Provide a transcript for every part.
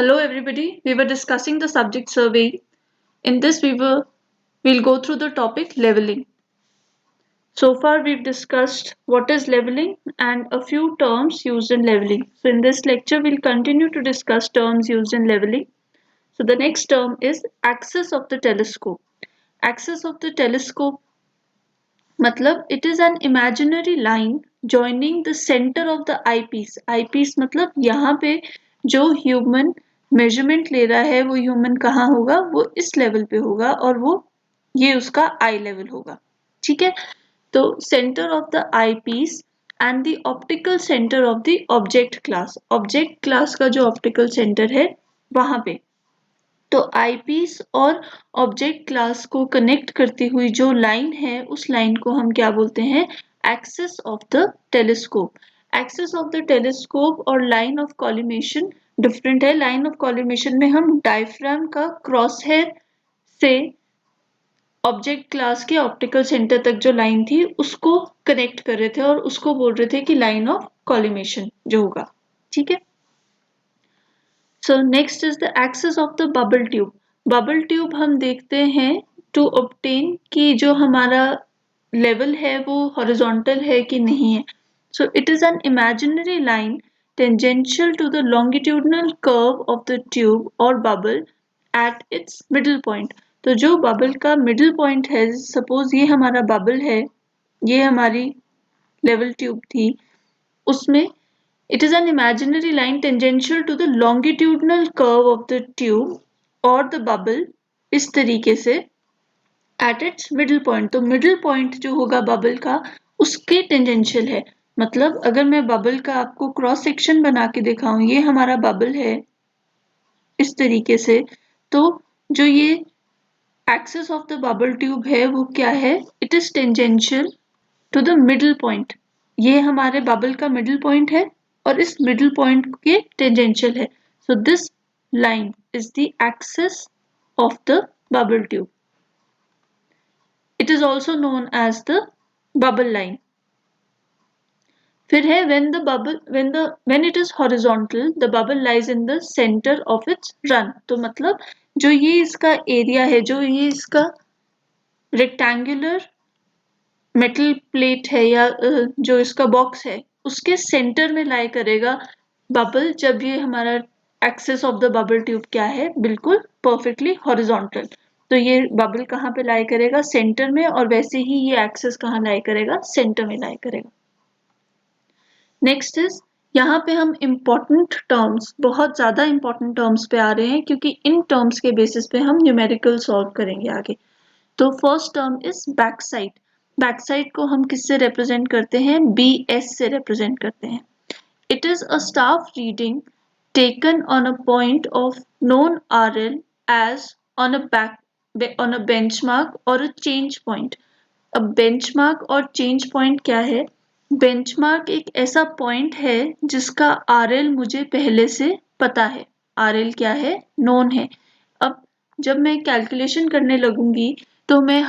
Hello everybody. We were discussing the subject survey. In this we'll go through the topic leveling. So far we've discussed what is leveling and a few terms used in leveling. So in this lecture we'll continue to discuss terms used in leveling. So the next term is axis of the telescope. Axis of the telescope मतलब it is an imaginary line joining the center of the eyepiece. Eyepiece मतलब यहाँ पे जो human measurement ले रहा है वो human कहाँ होगा, वो इस लेवल पे होगा और वो ये उसका आई लेवल होगा. ठीक है, तो centre of the eyepiece and the optical centre of the object glass. Object glass का जो ऑप्टिकल सेंटर है वहां पे, तो आईपीस और ऑब्जेक्ट क्लास को कनेक्ट करती हुई जो लाइन है उस लाइन को हम क्या बोलते हैं, axis of the telescope. Axis of the telescope और लाइन ऑफ कॉलिमेशन डिफरेंट है. लाइन ऑफ कॉलिमेशन में हम डायफ्राम का क्रॉस हेयर से ऑब्जेक्ट क्लास के ऑप्टिकल सेंटर तक जो लाइन थी उसको कनेक्ट कर रहे थे और उसको बोल रहे थे कि लाइन ऑफ कॉलिमेशन जो होगा. ठीक है, So next is the axis of the bubble tube. Bubble tube हम देखते हैं to obtain कि जो हमारा level है वो horizontal है कि नहीं है. So it is an imaginary line tangential to the longitudinal curve of the tube or bubble at its middle point. तो जो bubble का middle point है, suppose ये हमारा bubble है, ये हमारी level tube थी, उसमें it is an imaginary line tangential to the longitudinal curve of the tube or the bubble इस तरीके से at its middle point. तो middle point जो होगा bubble का उसके tangential है. मतलब अगर मैं bubble का आपको क्रॉस सेक्शन बना के दिखाऊं, ये हमारा bubble है इस तरीके से, तो जो ये axis of the bubble tube है वो क्या है, it is tangential to the middle point. ये हमारे bubble का middle point है और इस middle point के tangential है. So this line is the axis of the bubble tube. It is also known as the bubble line. फिर है when it is horizontal the bubble lies in the center of its run. तो मतलब जो ये इसका area है, जो ये इसका रेक्टेंगुलर मेटल प्लेट है या जो इसका बॉक्स है उसके सेंटर में लाई करेगा बबल, जब ये हमारा axis of the bubble tube क्या है, बिल्कुल परफेक्टली हॉरिजॉन्टल. तो ये बबल कहाँ पे लाई करेगा, सेंटर में, और वैसे ही ये एक्सेस कहाँ लाई करेगा, सेंटर में लाई करेगा. नेक्स्ट इज, यहाँ पे हम इम्पोर्टेंट टर्म्स, बहुत ज्यादा इम्पोर्टेंट टर्म्स पे आ रहे हैं क्योंकि इन टर्म्स के बेसिस पे हम न्यूमेरिकल सॉल्व करेंगे आगे. तो first term is back side. Back side को हम किससे रिप्रेजेंट करते हैं, बी एस से रिप्रेजेंट करते हैं. It is a staff reading taken on a point of known R L as on a benchmark और अ चेंज पॉइंट. अब बेंचमार्क और चेंज पॉइंट क्या है, बेंचमार्क एक ऐसा पॉइंट है जिसका आर एल मुझे पहले से पता है. आर एल क्या है, नोन है. अब जब मैं कैलकुलेशन करने लगूंगी तो मैं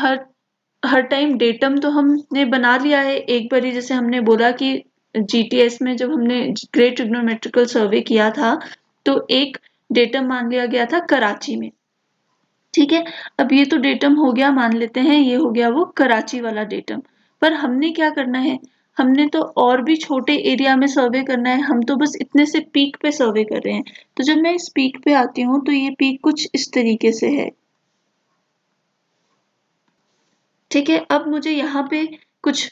हर टाइम डेटम तो हमने बना लिया है एक बारी, जैसे हमने बोला कि जीटीएस में जब हमने ग्रेट ट्रिग्नोमेट्रिकल सर्वे किया था तो एक डेटम मान लिया गया था कराची में. ठीक है, अब ये तो डेटम हो गया, मान लेते हैं ये हो गया वो कराची वाला डेटम. पर हमने क्या करना है, हमने तो और भी छोटे एरिया में सर्वे करना है. हम तो बस इतने से पीक पे सर्वे कर रहे हैं. तो जब मैं इस पीक पे आती हूँ तो ये पीक कुछ इस तरीके से है. ठीक है, अब मुझे यहाँ पे कुछ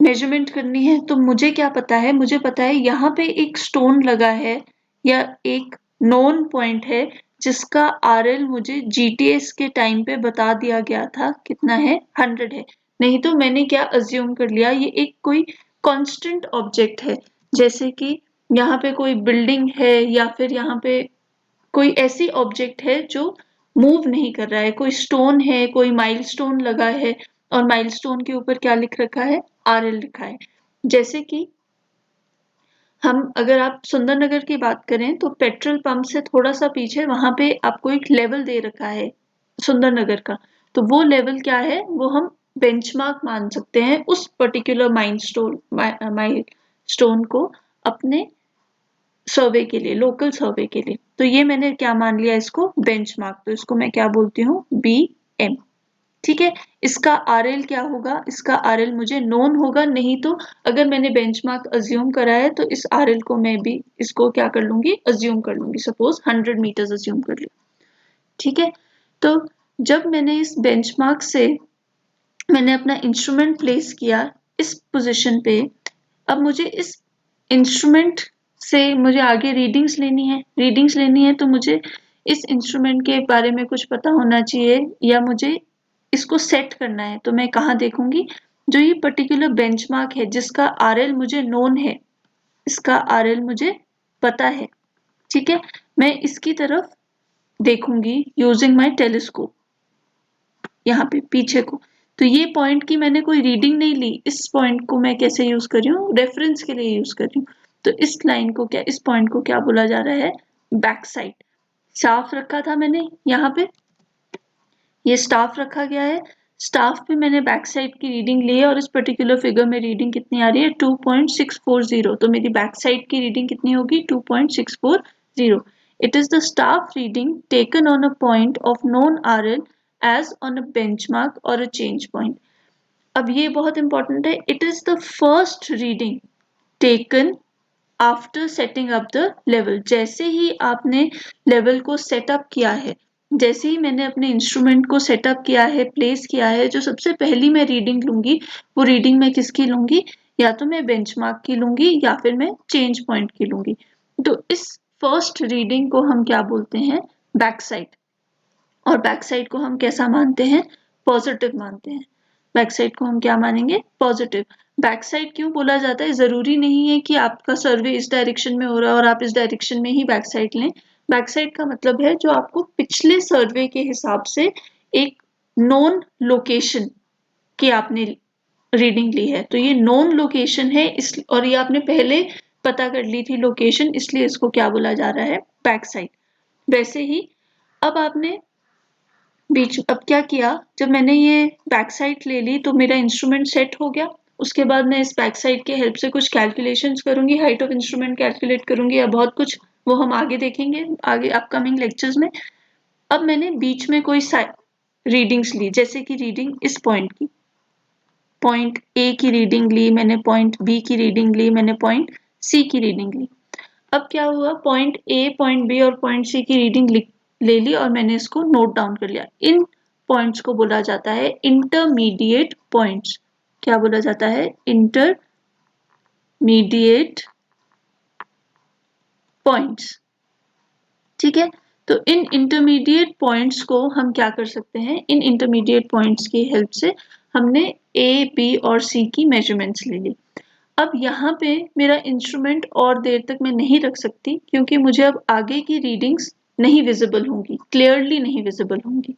मेजरमेंट करनी है तो मुझे क्या पता है, मुझे पता है यहाँ पे एक स्टोन लगा है या एक नोन पॉइंट है जिसका आरएल मुझे जीटीएस के टाइम पे बता दिया गया था कितना है, 100 है. नहीं तो मैंने क्या अज्यूम कर लिया, ये एक कोई कांस्टेंट ऑब्जेक्ट है, जैसे कि यहाँ पे कोई बिल्डिंग है या फिर यहाँ पे कोई ऐसी ऑब्जेक्ट है जो मूव नहीं कर रहा है. कोई स्टोन है, कोई माइलस्टोन लगा है और माइलस्टोन के ऊपर क्या लिख रखा है, आरएल लिखा है. जैसे कि हम, अगर आप सुंदरनगर की बात करें तो पेट्रोल पंप से थोड़ा सा पीछे वहां पे आपको एक लेवल दे रखा है सुंदरनगर का. तो वो लेवल क्या है, वो हम बेंचमार्क मान सकते हैं उस पर्टिकुलर माइलस्टोन को अपने सर्वे के लिए, लोकल सर्वे के लिए। तो ये मैंने क्या मान लिया इसको, बेंचमार्क। तो इसको मैं क्या बोलती हूँ, BM। ठीक है, इसका आरएल क्या होगा, इसका आरएल मुझे नोन होगा, नहीं तो अगर मैंने बेंचमार्क अज्यूम करा है तो इस आरएल को मैं भी इसको क्या कर लूंगी, अज्यूम कर लूंगी। सपोज 100 मीटर्स अज्यूम कर लिया। ठीक है, तो जब मैंने इस बेंचमार्क से मैंने अपना इंस्ट्रूमेंट प्लेस किया इस पोजीशन पे, अब मुझे इस इंस्ट्रूमेंट से मुझे आगे रीडिंग्स लेनी है तो मुझे इस इंस्ट्रूमेंट के बारे में कुछ पता होना चाहिए, या मुझे इसको सेट करना है। तो मैं कहाँ देखूंगी, जो ये पर्टिकुलर बेंचमार्क है जिसका आरएल मुझे नोन है, इसका आरएल मुझे पता है। ठीक है, मैं इसकी तरफ देखूंगी यूजिंग माय टेलीस्कोप, यहाँ पे पीछे को। तो ये पॉइंट की मैंने कोई रीडिंग नहीं ली, इस पॉइंट को मैं कैसे यूज कर रही हूँ, रेफरेंस के लिए यूज कर रही हूँ। तो इस लाइन को क्या, इस पॉइंट को क्या बोला जा रहा है, बैक साइड। स्टाफ रखा था मैंने यहाँ पे, ये स्टाफ रखा गया है, स्टाफ पे मैंने बैक साइड की रीडिंग ली है और इस पर्टिकुलर फिगर में रीडिंग कितनी आ रही है, 2.640। तो मेरी बैक साइड की रीडिंग कितनी होगी, 2.640। It is the staff reading taken on a point of known RL as on a benchmark और अ चेंज पॉइंट। अब ये बहुत इंपॉर्टेंट है, it is the first reading taken after setting up the level. जैसे ही आपने level को setup किया है, जैसे ही मैंने अपने इंस्ट्रूमेंट को सेटअप किया है, प्लेस किया है, जो सबसे पहली मैं रीडिंग लूंगी वो रीडिंग मैं किसकी लूंगी, या तो मैं बेंचमार्क की लूंगी या फिर मैं चेंज पॉइंट की लूंगी। तो इस फर्स्ट रीडिंग को हम क्या बोलते हैं, बैक साइड। और बैक साइड को हम कैसा मानते हैं, पॉजिटिव मानते हैं। बैक साइड को हम क्या मानेंगे, पॉजिटिव। बैक साइड क्यों बोला जाता है, जरूरी नहीं है कि आपका सर्वे इस डायरेक्शन में हो रहा है और आप इस डायरेक्शन में ही बैक साइड लें। बैक साइड का मतलब है जो आपको पिछले सर्वे के हिसाब से एक नोन लोकेशन की आपने रीडिंग ली है, तो ये नोन लोकेशन है इस, और ये आपने पहले पता कर ली थी लोकेशन, इसलिए इसको क्या बोला जा रहा है, बैक साइड। वैसे ही अब आपने बीच, अब क्या किया, जब मैंने ये बैक साइड ले ली तो मेरा इंस्ट्रूमेंट सेट हो गया। उसके बाद मैं इस बैक साइड के हेल्प से कुछ कैलकुलेशंस करूंगी, हाइट ऑफ इंस्ट्रूमेंट कैलकुलेट करूंगी या बहुत कुछ, वो हम आगे देखेंगे आगे अपकमिंग लेक्चर्स में। अब मैंने बीच में कोई रीडिंग्स ली, जैसे कि रीडिंग इस पॉइंट की, पॉइंट ए की रीडिंग ली मैंने, पॉइंट बी की रीडिंग ली मैंने, पॉइंट सी की रीडिंग ली। अब क्या हुआ, पॉइंट ए, पॉइंट बी और पॉइंट सी की रीडिंग ले ली और मैंने इसको नोट डाउन कर लिया। इन पॉइंट्स को बोला जाता है इंटरमीडिएट पॉइंट्स। क्या बोला जाता है, इंटरमीडिएट पॉइंट्स। ठीक है, तो इन इंटरमीडिएट पॉइंट्स को हम क्या कर सकते हैं, इन इंटरमीडिएट पॉइंट्स की हेल्प से हमने ए, बी और सी की मेजरमेंट्स ले ली। अब यहाँ पे मेरा इंस्ट्रूमेंट और देर तक मैं नहीं रख सकती, क्योंकि मुझे अब आगे की रीडिंग्स नहीं विजिबल होंगी, क्लियरली नहीं विजिबल होंगी।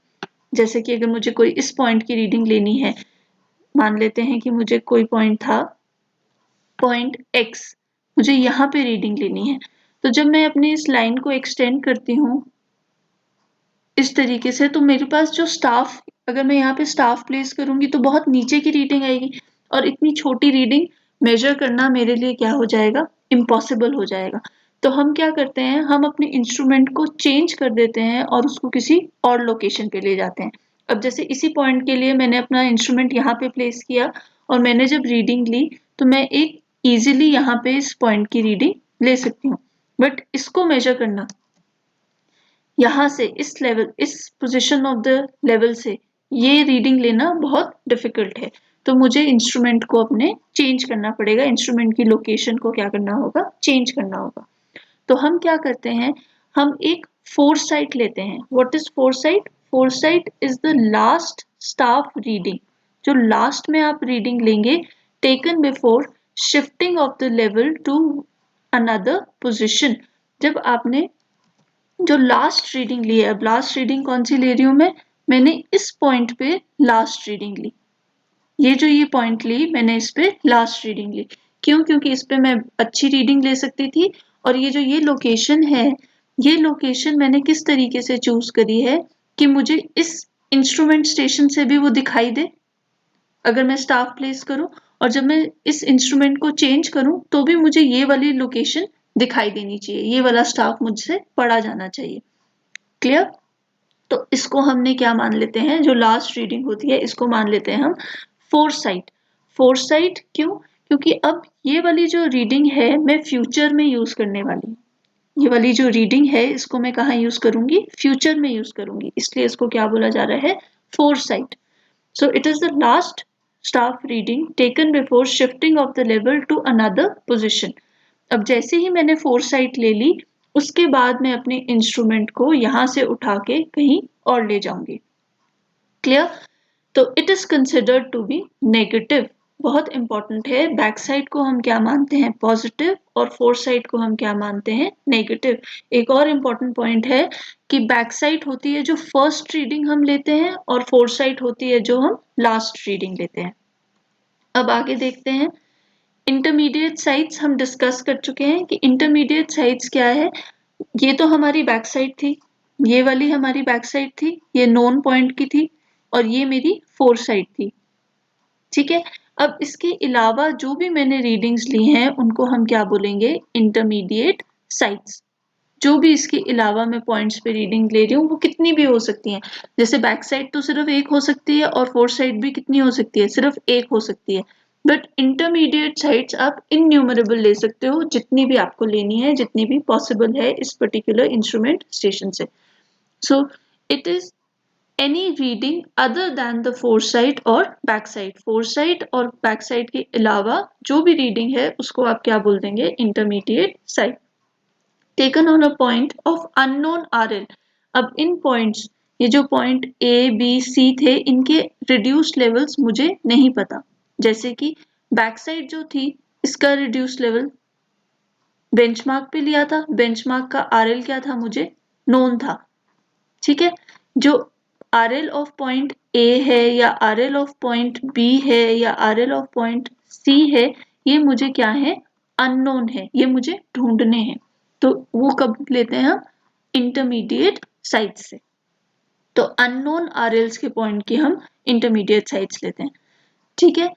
जैसे कि अगर मुझे कोई इस पॉइंट की रीडिंग लेनी है, मान लेते हैं कि मुझे कोई पॉइंट था, पॉइंट एक्स, मुझे यहाँ पे रीडिंग लेनी है। तो जब मैं अपनी इस लाइन को एक्सटेंड करती हूँ इस तरीके से, तो मेरे पास जो स्टाफ, अगर मैं यहाँ पे स्टाफ प्लेस करूंगी तो बहुत नीचे की रीडिंग आएगी, और इतनी छोटी रीडिंग मेजर करना मेरे लिए क्या हो जाएगा, इम्पॉसिबल हो जाएगा। तो हम क्या करते हैं, हम अपने इंस्ट्रूमेंट को चेंज कर देते हैं और उसको किसी और लोकेशन पे ले जाते हैं। अब जैसे इसी पॉइंट के लिए मैंने अपना इंस्ट्रूमेंट यहाँ पे प्लेस किया और मैंने जब रीडिंग ली तो मैं एक इजीली यहाँ पे इस पॉइंट की रीडिंग ले सकती हूँ, बट इसको मेजर करना यहाँ से इस लेवल, इस पोजीशन ऑफ द लेवल से ये रीडिंग लेना बहुत डिफिकल्ट है। तो मुझे इंस्ट्रूमेंट को अपने चेंज करना पड़ेगा, इंस्ट्रूमेंट की लोकेशन को क्या करना होगा, चेंज करना होगा। तो हम क्या करते हैं, हम एक फोरसाइट लेते हैं। What is foresight, foresight is the last staff reading, जो लास्ट में आप रीडिंग लेंगे, taken before shifting of the level to another position. जब आपने जो लास्ट रीडिंग ली है, अब लास्ट रीडिंग कौन सी ले रही हूं मैंने इस पॉइंट पे लास्ट रीडिंग ली, ये जो ये पॉइंट ली मैंने इस पे लास्ट रीडिंग ली। क्यों, क्योंकि इस पे मैं अच्छी रीडिंग ले सकती थी, और ये जो ये लोकेशन है, ये लोकेशन मैंने किस तरीके से चूज करी है कि मुझे इस इंस्ट्रूमेंट स्टेशन से भी वो दिखाई दे अगर मैं स्टाफ प्लेस करूं, और जब मैं इस इंस्ट्रूमेंट को चेंज करूं तो भी मुझे ये वाली लोकेशन दिखाई देनी चाहिए, ये वाला स्टाफ मुझसे पढ़ा जाना चाहिए। क्लियर? तो इसको हमने क्या मान लेते हैं, जो लास्ट रीडिंग होती है इसको मान लेते हैं हम फोरसाइट। फोरसाइट क्यों? क्योंकि अब ये वाली जो रीडिंग है मैं फ्यूचर में यूज करने वाली हूँ। ये वाली जो रीडिंग है इसको मैं कहाँ यूज करूंगी, फ्यूचर में यूज करूंगी, इसलिए इसको क्या बोला जा रहा है, foresight. So it is the last staff reading taken before shifting of the level to another position. अब जैसे ही मैंने फोरसाइट ले ली उसके बाद मैं अपने इंस्ट्रूमेंट को यहां से उठा के कहीं और ले जाऊंगी। क्लियर? तो it is considered to be negative. बहुत इंपॉर्टेंट है, बैक साइड को हम क्या मानते हैं, पॉजिटिव, और फोर साइड को हम क्या मानते हैं, नेगेटिव। एक और इम्पॉर्टेंट पॉइंट है कि बैक साइड होती है जो फर्स्ट रीडिंग हम लेते हैं और फोर साइड होती है जो हम लास्ट रीडिंग लेते हैं। अब आगे देखते हैं इंटरमीडिएट साइड्स। हम डिस्कस कर चुके हैं कि इंटरमीडिएट साइड्स क्या है। ये तो हमारी बैक साइड थी, ये वाली हमारी बैक साइड थी, ये नोन पॉइंट की थी, और ये मेरी फोर साइड थी। ठीक है, अब इसके अलावा जो भी मैंने रीडिंग्स ली हैं उनको हम क्या बोलेंगे, इंटरमीडिएट साइड्स। जो भी इसके अलावा मैं पॉइंट्स पे रीडिंग ले रही हूँ वो कितनी भी हो सकती हैं। जैसे बैक साइड तो सिर्फ एक हो सकती है और फोर साइड भी कितनी हो सकती है, सिर्फ एक हो सकती है। बट इंटरमीडिएट साइड्स आप इनन्यूमरेबल ले सकते हो, जितनी भी आपको लेनी है, जितनी भी पॉसिबल है इस पर्टिकुलर इंस्ट्रूमेंट स्टेशन से। सो it is any reading other than the foresight और backside। foresight और backside के अलावा जो भी रीडिंग है उसको आप क्या बोल देंगे, intermediate side. taken on a point of unknown RL। अब इन पॉइंट्स, ये जो पॉइंट A B C थे इनके रिड्यूस्ड लेवल्स मुझे नहीं पता। जैसे कि बैक साइड जो थी इसका रिड्यूस्ड लेवल बेंचमार्क पे लिया था, बेंचमार्क का RL क्या था मुझे नोन था। ठीक है, जो RL ऑफ पॉइंट A है या RL ऑफ पॉइंट B है या RL ऑफ पॉइंट C है, ये मुझे क्या है, अननोन है, ये मुझे ढूंढने हैं। तो वो कब लेते हैं हम, इंटरमीडिएट साइड्स से। तो अननोन RLs के पॉइंट की हम इंटरमीडिएट साइड्स लेते हैं। ठीक है,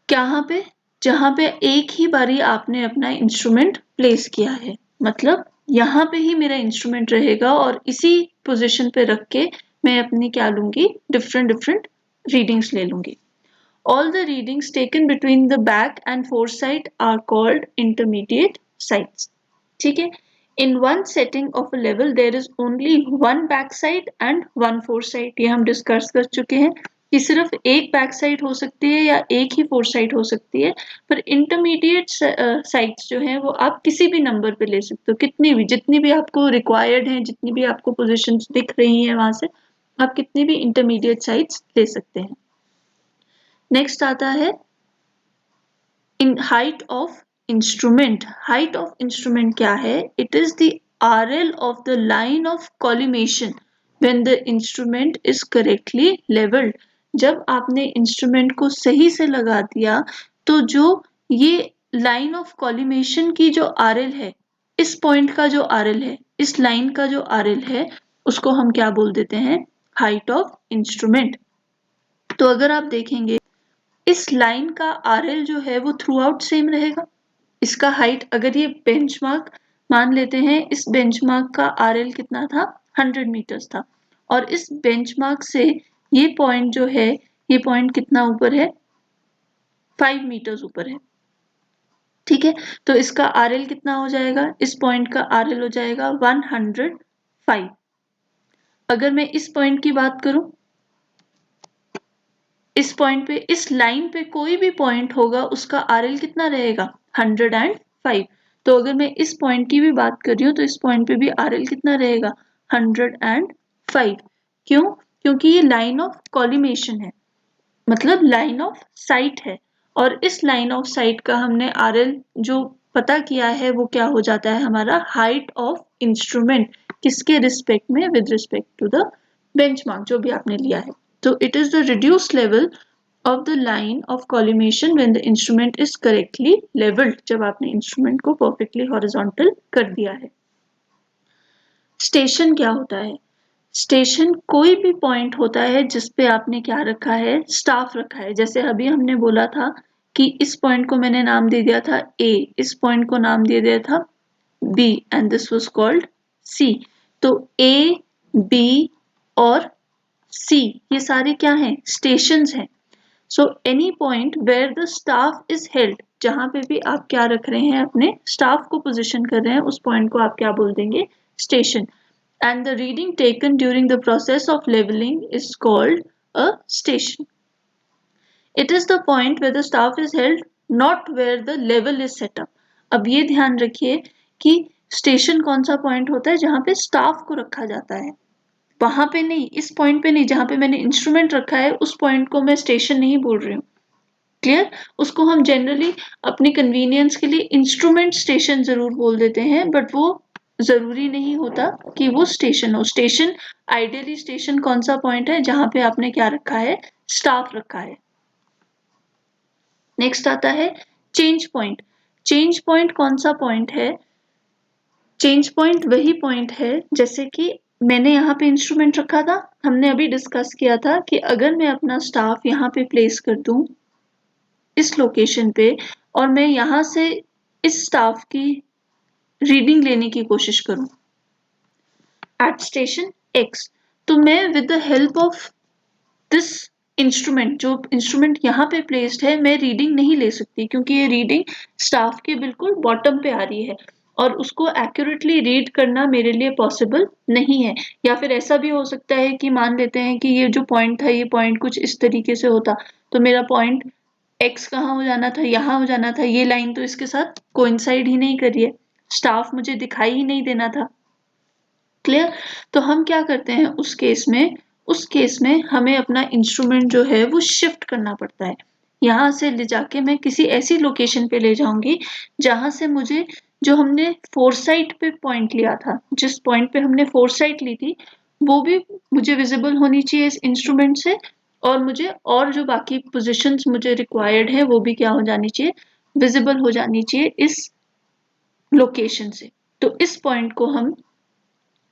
कहाँ पे, जहां पे एक ही बारी आपने अपना इंस्ट्रूमेंट प्लेस किया है, मतलब यहाँ पे ही मेरा इंस्ट्रूमेंट रहेगा और इसी पोजीशन पे रख के मैं अपनी क्या लूंगी, डिफरेंट डिफरेंट रीडिंग्स ले लूंगी। All the readings taken between the back and foresight are called intermediate sights। ठीक है, in one setting of a level there is only one backside and one foresight। ये हम डिस्कस कर चुके हैं कि सिर्फ एक बैकसाइड हो सकती है या एक ही फोरसाइट हो सकती है, पर इंटरमीडिएट साइट्स जो हैं वो आप किसी भी नंबर पे ले सकते हो, कितनी भी, जितनी भी आपको रिक्वायर्ड हैं, जितनी भी आपको पोजीशंस दिख रही हैं वहां से आप कितनी भी इंटरमीडिएट साइट्स ले सकते हैं। नेक्स्ट आता है इन height of instrument. Height of instrument क्या है, it is the RL of the line of collimation when the instrument is correctly levelled. जब आपने इंस्ट्रूमेंट को सही से लगा दिया तो जो ये लाइन ऑफ कॉलिमेशन की जो RL है, इस पॉइंट का जो RL है, इस लाइन का जो RL है, उसको हम क्या बोल देते हैं, हाइट ऑफ इंस्ट्रूमेंट। तो अगर आप देखेंगे इस लाइन का RL जो है वो थ्रू आउट सेम रहेगा। इसका हाइट, अगर ये बेंचमार्क मान लेते हैं, इस बेंचमार्क का RL कितना था, 100 मीटर्स था, और इस बेंचमार्क से ये पॉइंट जो है, ये पॉइंट कितना ऊपर है, 5 मीटर्स ऊपर है। ठीक है, तो इसका RL कितना हो जाएगा, इस पॉइंट का RL हो जाएगा 105। अगर मैं इस पॉइंट की बात करूं, इस पॉइंट पे, इस लाइन पे कोई भी पॉइंट होगा उसका RL कितना रहेगा, 105। तो अगर मैं इस पॉइंट की भी बात कर रही हूँ तो इस पॉइंट पे भी RL कितना रहेगा, 105। क्यों? क्योंकि ये लाइन ऑफ कॉलिमेशन है, मतलब लाइन ऑफ साइट है, और इस लाइन ऑफ साइट का हमने RL जो पता किया है वो क्या हो जाता है, हमारा हाइट ऑफ इंस्ट्रूमेंट। किसके रिस्पेक्ट में, with respect to the benchmark जो भी आपने लिया है। तो it is the reduced level of the line of collimation when the instrument is correctly leveled। जब आपने इंस्ट्रूमेंट को परफेक्टली हॉरिजॉन्टल कर दिया है। स्टेशन क्या होता है, स्टेशन कोई भी पॉइंट होता है जिसपे आपने क्या रखा है, स्टाफ रखा है। जैसे अभी हमने बोला था कि इस पॉइंट को मैंने नाम दे दिया था A, इस पॉइंट को नाम दे दिया था B and this was called C. तो A, B और C ये सारे क्या हैं? स्टेशंस हैं. So any point where the staff is held, जहां पे भी आप क्या रख रहे हैं, अपने स्टाफ को पोजीशन कर रहे हैं, उस पॉइंट को आप क्या बोल देंगे? Station. And the reading taken during the process of leveling is called a station. It is the point where the staff is held, not where the level is set up. अब ये ध्यान रखिए कि स्टेशन कौन सा point होता है? जहां पे स्टाफ को रखा जाता है, वहां पे नहीं, इस पॉइंट पे नहीं. जहां पे मैंने इंस्ट्रूमेंट रखा है उस पॉइंट को मैं स्टेशन नहीं बोल रही हूँ. क्लियर? उसको हम जनरली अपनी कन्वीनियंस के लिए इंस्ट्रूमेंट स्टेशन जरूर बोल देते हैं, बट वो जरूरी नहीं होता कि वो स्टेशन हो. स्टेशन, आइडियली स्टेशन कौन सा पॉइंट है? जहां पे आपने क्या रखा है? स्टाफ रखा है. नेक्स्ट आता है चेंज पॉइंट. चेंज पॉइंट कौन सा पॉइंट है? चेंज पॉइंट वही पॉइंट है, जैसे कि मैंने यहाँ पे इंस्ट्रूमेंट रखा था, हमने अभी डिस्कस किया था कि अगर मैं अपना स्टाफ यहाँ पे प्लेस कर दूं इस लोकेशन पे, और मैं यहाँ से इस स्टाफ की रीडिंग लेने की कोशिश करूं एट स्टेशन एक्स, तो मैं with the help of this instrument, जो इंस्ट्रूमेंट यहाँ पे प्लेस्ड है, मैं रीडिंग नहीं ले सकती, क्योंकि ये रीडिंग स्टाफ के बिल्कुल बॉटम पे आ रही है और उसको एक्यूरेटली रीड करना मेरे लिए पॉसिबल नहीं है. या फिर ऐसा भी हो सकता है कि मान लेते हैं कि ये जो पॉइंट था, ये पॉइंट कुछ इस तरीके से होता, तो मेरा पॉइंट एक्स कहाँ हो जाना था? यहाँ हो जाना था. ये लाइन तो इसके साथ कोइंसाइड ही नहीं कर रही है, स्टाफ मुझे दिखाई ही नहीं देना था. क्लियर? तो हम क्या करते हैं उस केस में हमें अपना इंस्ट्रूमेंट जो है वो शिफ्ट करना पड़ता है. यहाँ से ले जाके मैं किसी ऐसी लोकेशन पे ले जाऊंगी जहां से मुझे, जो हमने फोरसाइट पे पॉइंट लिया था, जिस पॉइंट पे हमने फोरसाइट ली थी, वो भी मुझे विजिबल होनी चाहिए इस इंस्ट्रूमेंट से, और मुझे और जो बाकी पोजीशंस मुझे रिक्वायर्ड है वो भी क्या हो जानी चाहिए? विजिबल हो जानी चाहिए इस लोकेशन से. तो इस पॉइंट को हम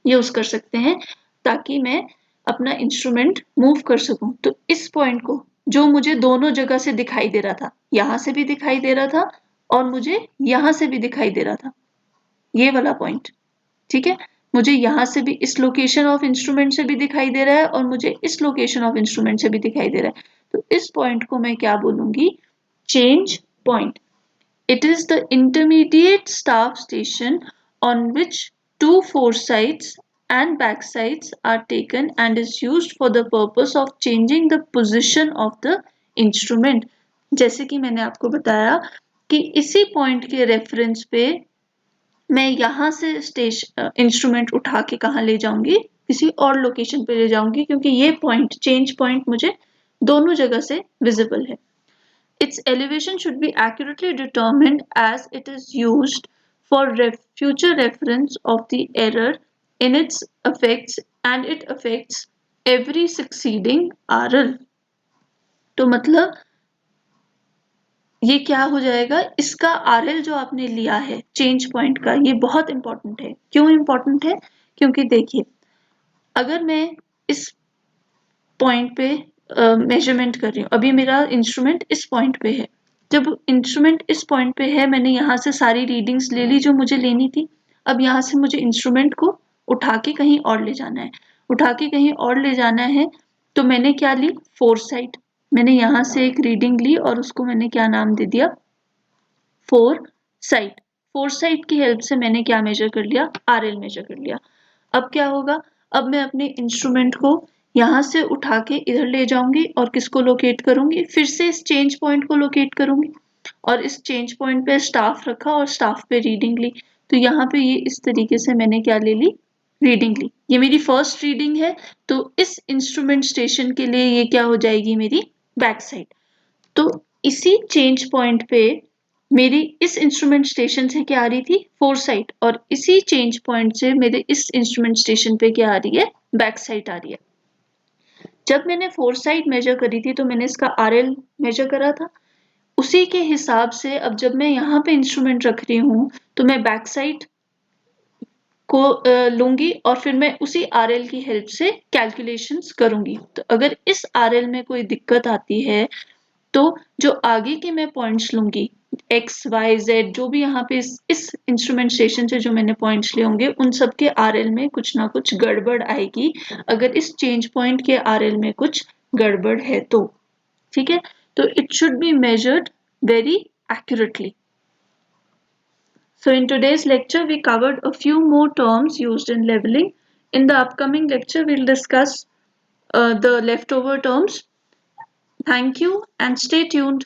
यूज कर सकते हैं ताकि मैं अपना इंस्ट्रूमेंट मूव कर सकूं. तो इस पॉइंट को, जो मुझे दोनों जगह से दिखाई दे रहा था, यहां से भी दिखाई दे रहा था और मुझे यहां से भी दिखाई दे रहा था, ये वाला पॉइंट, ठीक है, मुझे यहां से भी इस लोकेशन ऑफ इंस्ट्रूमेंट से भी दिखाई दे रहा है और मुझे इस लोकेशन ऑफ इंस्ट्रूमेंट से भी दिखाई दे रहा है. तो इस पॉइंट को मैं क्या बोलूंगी? Change point. It is the intermediate staff station on which two foresights and backsides are taken and is used for the purpose of changing the position of the instrument. जैसे कि मैंने आपको बताया कि इसी पॉइंट के रेफरेंस पे मैं यहाँ से इंस्ट्रूमेंट उठा के कहाँ ले जाऊंगी? किसी और लोकेशन पे ले जाऊंगी, क्योंकि ये पॉइंट, चेंज पॉइंट, मुझे दोनों जगह से विजिबल है. Its elevation should be accurately determined as it is used for future reference of the error in its effects, and it affects every succeeding RL. तो मतलब ये क्या हो जाएगा? इसका RL जो आपने लिया है चेंज पॉइंट का, ये बहुत इंपॉर्टेंट है. क्यों इंपॉर्टेंट है? क्योंकि देखिए, अगर मैं इस पॉइंट पे मेजरमेंट कर रही हूँ, अभी मेरा इंस्ट्रूमेंट इस पॉइंट पे है, जब इंस्ट्रूमेंट इस पॉइंट पे है, मैंने यहाँ से सारी रीडिंग्स ले ली जो मुझे लेनी थी. अब यहाँ से मुझे इंस्ट्रूमेंट को उठा के कहीं और ले जाना है. उठा के कहीं और ले जाना है तो मैंने क्या ली? फोरसाइट. मैंने यहाँ से एक रीडिंग ली और उसको मैंने क्या नाम दे दिया? फोरसाइट. फोरसाइट की हेल्प से मैंने क्या मेजर कर लिया? RL मेजर कर लिया. अब क्या होगा? अब मैं अपने इंस्ट्रूमेंट को यहाँ से उठा के इधर ले जाऊंगी और किसको लोकेट करूंगी? फिर से इस चेंज पॉइंट को लोकेट करूंगी, और इस चेंज पॉइंट पे स्टाफ रखा और स्टाफ पे रीडिंग ली. तो यहाँ पे ये इस तरीके से मैंने क्या ले ली? रीडिंग ली. ये मेरी फर्स्ट रीडिंग है, तो इस इंस्ट्रूमेंट स्टेशन के लिए ये क्या हो जाएगी? मेरी बैक साइड. तो इसी चेंज पॉइंट पे मेरी इस इंस्ट्रूमेंट स्टेशन से क्या आ रही थी? फोरसाइट. और इसी चेंज पॉइंट से मेरे इस इंस्ट्रूमेंट स्टेशन पे क्या आ रही है? बैक साइड आ रही है. जब मैंने फोरसाइट मेजर करी थी तो मैंने इसका RL मेजर करा था. उसी के हिसाब से अब जब मैं यहाँ पे इंस्ट्रूमेंट रख रही हूँ तो मैं बैक साइड को लूंगी और फिर मैं उसी RL की हेल्प से कैलकुलेशंस करूंगी. तो अगर इस RL में कोई दिक्कत आती है तो जो आगे के मैं पॉइंट्स लूंगी, एक्स वाई जेड जो भी यहाँ पे इस इंस्ट्रूमेंटेशन से जो मैंने पॉइंट्स लिए होंगे उन सब के आरएल में कुछ ना कुछ गड़बड़ आएगी अगर इस चेंज पॉइंट के आरएल में कुछ गड़बड़ है तो ठीक है तो it should be measured very accurately. So in today's lecture we covered a few more terms used in leveling. In the upcoming lecture we'll discuss the leftover terms. Thank you and stay tuned.